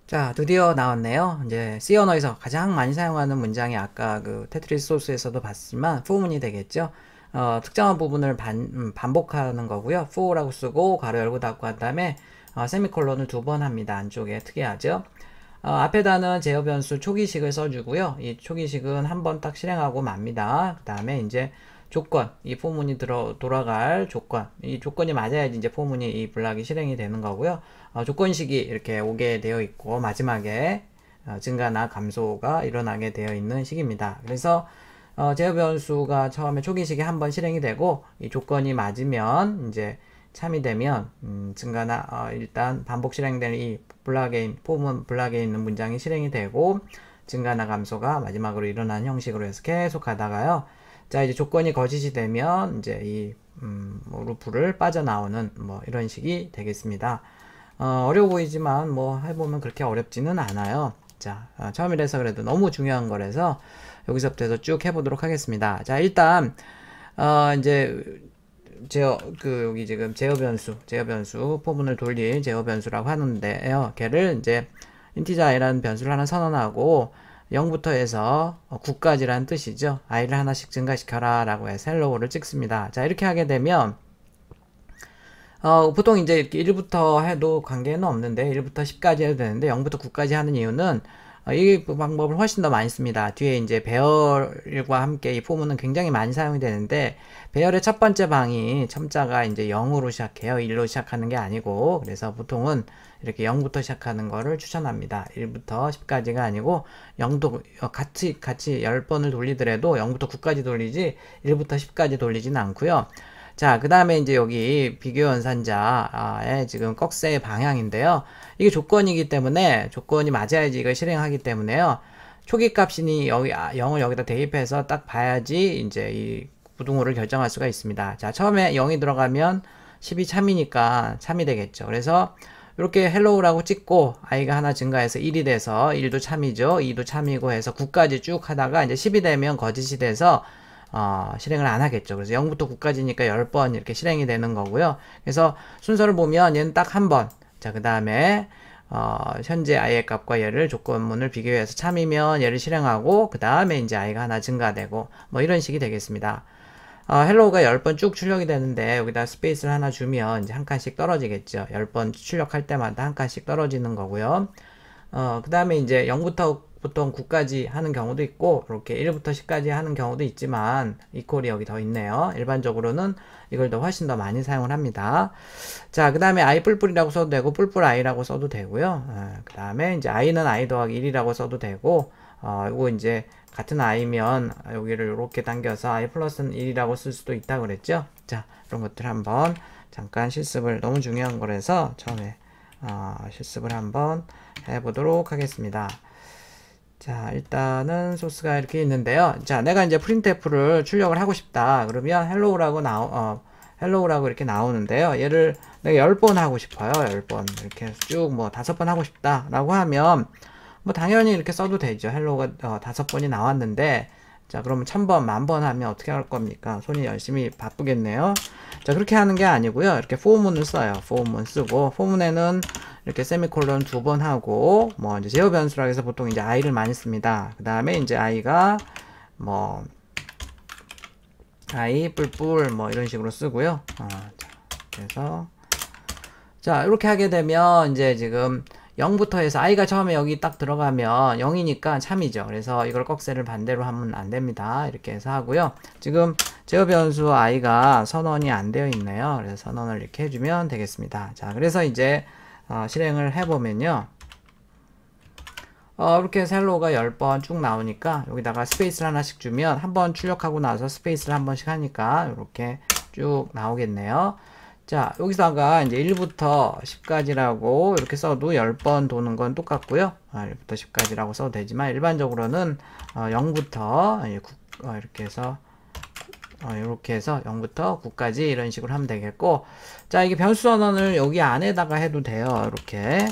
자, 드디어 나왔네요. 이제 C 언어에서 가장 많이 사용하는 문장이 아까 그 테트리스 소스에서도 봤지만 포문이 되겠죠. 특정한 부분을 반복하는 거고요. for라고 쓰고 가로 열고 닫고 한 다음에 세미콜론을 두 번 합니다. 안쪽에 특이하죠. 앞에다는 제어 변수 초기식을 써주고요. 이 초기식은 한 번 딱 실행하고 맙니다. 그 다음에 이제 조건, 이 포문이 돌아갈 조건, 이 조건이 맞아야지 이제 포문이 이 블락이 실행이 되는 거고요. 조건식이 이렇게 오게 되어 있고 마지막에 증가나 감소가 일어나게 되어 있는 식입니다. 그래서 제어 변수가 처음에 초기식에 한번 실행이 되고 이 조건이 맞으면 이제 참이 되면 증가나 일단 반복 실행되는 이 포문 블락에 있는 문장이 실행이 되고 증가나 감소가 마지막으로 일어나는 형식으로 해서 계속 가다가요. 자, 이제 조건이 거짓이 되면 이제 이 뭐 루프를 빠져나오는 뭐 이런 식이 되겠습니다. 어려워 보이지만 뭐 해보면 그렇게 어렵지는 않아요. 자, 처음이라서 그래도 너무 중요한 거라서 여기서부터 해서 쭉 해보도록 하겠습니다. 자, 일단 이제 여기 지금 제어 변수 포문을 돌릴 제어 변수라고 하는데요. 걔를 이제 인티저 i라는 변수를 하나 선언하고 0부터 해서 9까지라는 뜻이죠. i를 하나씩 증가시켜라 라고 해서 hello를 찍습니다. 자, 이렇게 하게 되면 보통 이제 이렇게 1부터 해도 관계는 없는데 1부터 10까지 해도 되는데 0부터 9까지 하는 이유는 이 방법을 훨씬 더 많이 씁니다. 뒤에 이제 배열과 함께 이 포문은 굉장히 많이 사용이 되는데 배열의 첫 번째 방이 첨자가 이제 0으로 시작해요. 1로 시작하는 게 아니고 그래서 보통은 이렇게 0부터 시작하는 거를 추천합니다. 1부터 10까지가 아니고 0도 같이 10번을 돌리더라도 0부터 9까지 돌리지 1부터 10까지 돌리지는 않고요. 자, 그 다음에 이제 여기 비교 연산자의 지금 꺽쇠의 방향인데요. 이게 조건이기 때문에 조건이 맞아야지 이걸 실행하기 때문에요. 초기 값이니 여기 0을 여기다 대입해서 딱 봐야지 이제 이 부등호를 결정할 수가 있습니다. 자, 처음에 0이 들어가면 10이 참이니까 참이 되겠죠. 그래서 이렇게 헬로우라고 찍고 i가 하나 증가해서 1이 돼서 1도 참이죠. 2도 참이고 해서 9까지 쭉 하다가 이제 10이 되면 거짓이 돼서 실행을 안 하겠죠. 그래서 0부터 9까지니까 10번 이렇게 실행이 되는 거고요. 그래서 순서를 보면 얘는 딱 한 번. 자, 그 다음에 현재 i의 값과 얘를 조건문을 비교해서 참이면 얘를 실행하고 그 다음에 이제 i가 하나 증가되고 뭐 이런 식이 되겠습니다. 헬로우가 10번 쭉 출력이 되는데 여기다 스페이스를 하나 주면 이제 한 칸씩 떨어지겠죠. 10번 출력할 때마다 한 칸씩 떨어지는 거고요. 그 다음에 이제 0부터 보통 9까지 하는 경우도 있고 이렇게 1부터 10까지 하는 경우도 있지만 이퀄이 여기 더 있네요. 일반적으로는 이걸 더 훨씬 더 많이 사용을 합니다. 자, 그 다음에 i 뿔뿔이라고 써도 되고 뿔뿔 i라고 써도 되고요. 그 다음에 이제 i는 i 더하기 1이라고 써도 되고 이거 이제 같은 i면 여기를 이렇게 당겨서 i 플러스는 1이라고 쓸 수도 있다고 그랬죠. 자, 이런 것들 한번 잠깐 실습을 너무 중요한 거라서 처음에 실습을 한번 해보도록 하겠습니다. 자, 일단은 소스가 이렇게 있는데요. 자, 내가 이제 printf를 출력을 하고 싶다. 그러면 헬로우라고 이렇게 나오는데요. 얘를 내가 10번 하고 싶어요. 10번. 이렇게 쭉 뭐 5번 하고 싶다. 라고 하면 뭐 당연히 이렇게 써도 되죠. 헬로우가 5번이 나왔는데 자, 그러면 1000번, 10,000번 하면 어떻게 할 겁니까? 손이 열심히 바쁘겠네요. 자, 그렇게 하는 게 아니고요. 이렇게 포문을 써요. 포문 쓰고, 포문에는 이렇게 세미콜론 2번 하고, 뭐, 이제 제어 변수라 해서 보통 이제 i를 많이 씁니다. 그 다음에 이제 i가, 뭐, i 뿔뿔, 뭐, 이런 식으로 쓰고요. 자, 그래서, 자, 이렇게 하게 되면, 이제 지금, 0부터 해서 i가 처음에 여기 딱 들어가면 0이니까 참이죠. 그래서 이걸 꺽쇠를 반대로 하면 안 됩니다. 이렇게 해서 하고요. 지금 제어 변수 i가 선언이 안 되어 있네요. 그래서 선언을 이렇게 해주면 되겠습니다. 자, 그래서 이제 실행을 해보면요. 이렇게 해서 헬로우가 10번 쭉 나오니까 여기다가 스페이스를 하나씩 주면 한번 출력하고 나서 스페이스를 한 번씩 하니까 이렇게 쭉 나오겠네요. 자, 여기다가 이제 1부터 10까지라고 이렇게 써도 10번 도는 건 똑같고요. 1부터 10까지라고 써도 되지만 일반적으로는 0부터 이렇게 해서 이렇게 해서 0부터 9까지 이런 식으로 하면 되겠고, 자, 이게 변수 선언을 여기 안에다가 해도 돼요. 이렇게.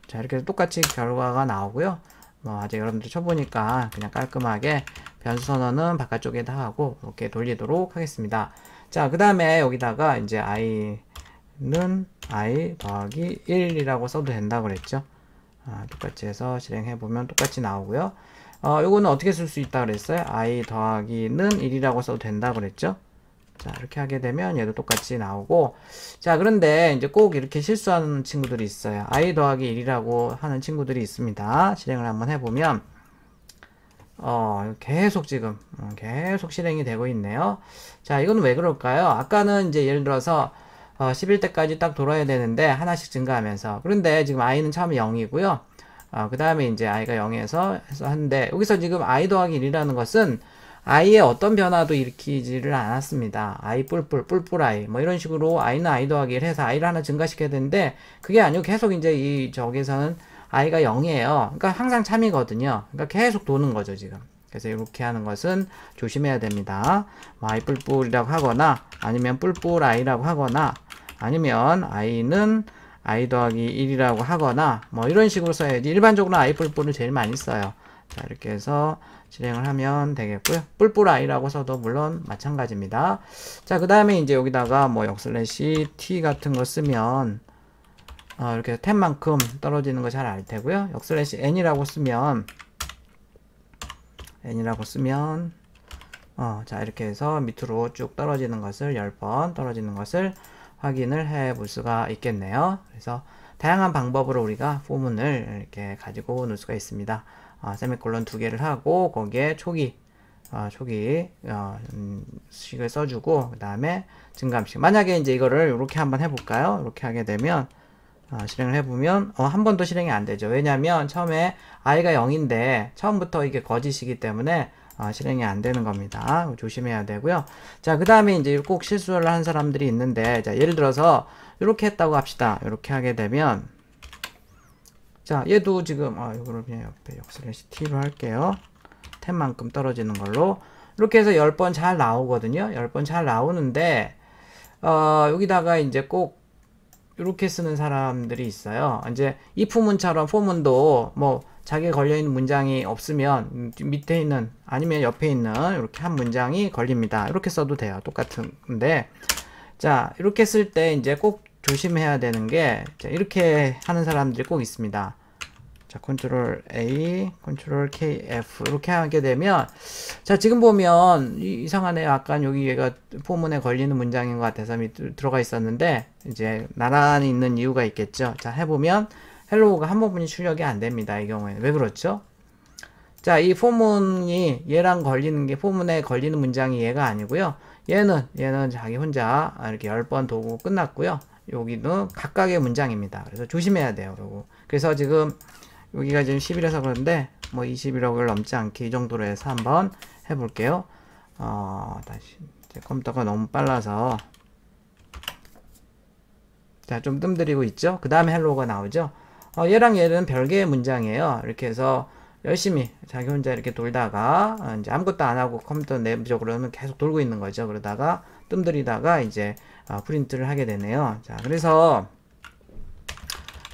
자, 이렇게 해서 똑같이 결과가 나오고요. 뭐 아직 여러분들 쳐보니까 그냥 깔끔하게 변수 선언은 바깥쪽에다 하고 이렇게 돌리도록 하겠습니다. 자, 그 다음에 여기다가 이제 i 는 i 더하기 1이라고 써도 된다 그랬죠. 똑같이 해서 실행해보면 똑같이 나오고요. 요거는 어떻게 쓸 수 있다 그랬어요? i 더하기는 1이라고 써도 된다 그랬죠. 자, 이렇게 하게 되면 얘도 똑같이 나오고, 자, 그런데 이제 꼭 이렇게 실수하는 친구들이 있어요. i 더하기 1이라고 하는 친구들이 있습니다. 실행을 한번 해보면 계속 지금 계속 실행이 되고 있네요. 자, 이건 왜 그럴까요? 아까는 이제 예를 들어서 11대까지 딱 돌아야 되는데 하나씩 증가하면서, 그런데 지금 i는 처음에 0이고요. 그 다음에 이제 i가 0에서 해서 하는데, 여기서 지금 i 더하기 1이라는 것은 i의 어떤 변화도 일으키지를 않았습니다. i 뿔뿔 i 뭐 이런 식으로 i는 i 더하기 1 해서 i를 하나 증가시켜야 되는데, 그게 아니고 계속 이제 이 저기서는 i가 0이에요. 그러니까 항상 참이거든요. 그러니까 계속 도는 거죠, 지금. 그래서 이렇게 하는 것은 조심해야 됩니다. 뭐 i 뿔뿔이라고 하거나, 아니면 뿔뿔 i라고 하거나, 아니면 i는 i 더하기 1이라고 하거나, 뭐 이런 식으로 써야지. 일반적으로 i 뿔뿔을 제일 많이 써요. 자, 이렇게 해서 실행을 하면 되겠고요. 뿔뿔 i라고 써도 물론 마찬가지입니다. 자, 그 다음에 이제 여기다가 뭐 역슬래시 t 같은 거 쓰면 이렇게 10만큼 떨어지는 거 잘 알 테고요. 역슬래시 n이라고 쓰면 자, 이렇게 해서 밑으로 쭉 떨어지는 것을 10번 떨어지는 것을 확인을 해 볼 수가 있겠네요. 그래서 다양한 방법으로 우리가 포문을 이렇게 가지고 놀 수가 있습니다. 세미콜론 2개를 하고 거기에 식을 써주고, 그 다음에 증감식. 만약에 이제 이거를 이렇게 한번 해볼까요? 이렇게 하게 되면 실행을 해보면 한 번도 실행이 안 되죠. 왜냐하면 처음에 i가 0인데 처음부터 이게 거짓이기 때문에 실행이 안 되는 겁니다. 조심해야 되고요. 자, 그 다음에 이제 꼭 실수를 한 사람들이 있는데, 자, 예를 들어서 이렇게 했다고 합시다. 이렇게 하게 되면, 자, 얘도 지금 이거를 그냥 옆에 역슬래시 t로 할게요. 10만큼 떨어지는 걸로 이렇게 해서 10번 잘 나오거든요. 10번 잘 나오는데 여기다가 이제 꼭 이렇게 쓰는 사람들이 있어요. 이제 if문처럼 포문도 뭐 자기에 걸려있는 문장이 없으면 밑에 있는 아니면 옆에 있는 이렇게 한 문장이 걸립니다. 이렇게 써도 돼요. 똑같은데, 자, 이렇게 쓸 때 이제 꼭 조심해야 되는 게, 자, 이렇게 하는 사람들이 꼭 있습니다. 자, 컨트롤 A, 컨트롤 KF 이렇게 하게 되면, 자, 지금 보면 이상하네요. 약간 여기 얘가 포문에 걸리는 문장인 것 같아서 들어가 있었는데 이제 나란히 있는 이유가 있겠죠. 자, 해보면 헬로우가 한 부분이 출력이 안 됩니다. 이 경우에는 왜 그렇죠? 자, 이 포문이 얘랑 걸리는 게, 포문에 걸리는 문장이 얘가 아니고요. 얘는 자기 혼자 이렇게 10번 도고 끝났고요. 여기는 각각의 문장입니다. 그래서 조심해야 돼요. 그리고 그래서 지금 여기가 지금 10이라서 그런데 뭐 21억을 넘지 않게 이 정도로 해서 한번 해볼게요. 다시 제 컴퓨터가 너무 빨라서, 자, 좀 뜸들이고 있죠. 그 다음에 헬로우가 나오죠. 얘랑 얘는 별개의 문장이에요. 이렇게 해서 열심히 자기 혼자 이렇게 돌다가 이제 아무것도 안 하고 컴퓨터 내부적으로는 계속 돌고 있는 거죠. 그러다가 뜸들이다가 이제 프린트를 하게 되네요. 자, 그래서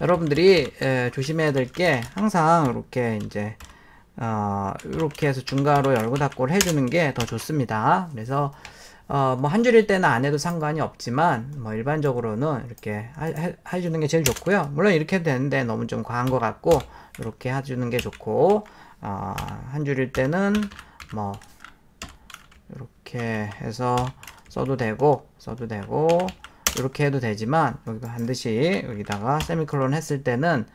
여러분들이 조심해야 될 게, 항상 이렇게 이제 이렇게 해서 중괄호 열고 닫고를 해주는 게 더 좋습니다. 그래서 뭐 한 줄일 때는 안 해도 상관이 없지만, 뭐 일반적으로는 이렇게 해주는 게 제일 좋고요. 물론 이렇게 해도 되는데 너무 좀 과한 것 같고 이렇게 해주는 게 좋고, 한 줄일 때는 뭐 이렇게 해서 써도 되고 이렇게 해도 되지만, 여기 반드시 여기다가 세미콜론 했을 때는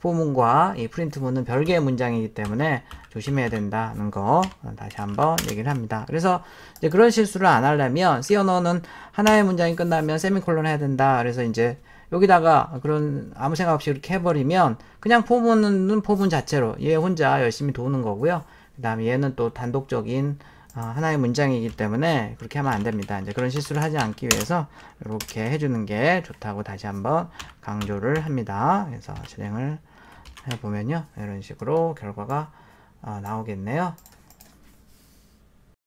포문과 이 프린트문은 별개의 문장이기 때문에 조심해야 된다는 거 다시 한번 얘기를 합니다. 그래서 이제 그런 실수를 안 하려면 C 언어는 하나의 문장이 끝나면 세미콜론 해야 된다. 그래서 이제 여기다가 그런 아무 생각 없이 이렇게 해버리면 그냥 포문은 포문 자체로 얘 혼자 열심히 도는 거고요. 그 다음에 얘는 또 단독적인 하나의 문장이기 때문에 그렇게 하면 안 됩니다. 이제 그런 실수를 하지 않기 위해서 이렇게 해주는 게 좋다고 다시 한번 강조를 합니다. 그래서 실행을 해보면요, 이런 식으로 결과가 나오겠네요.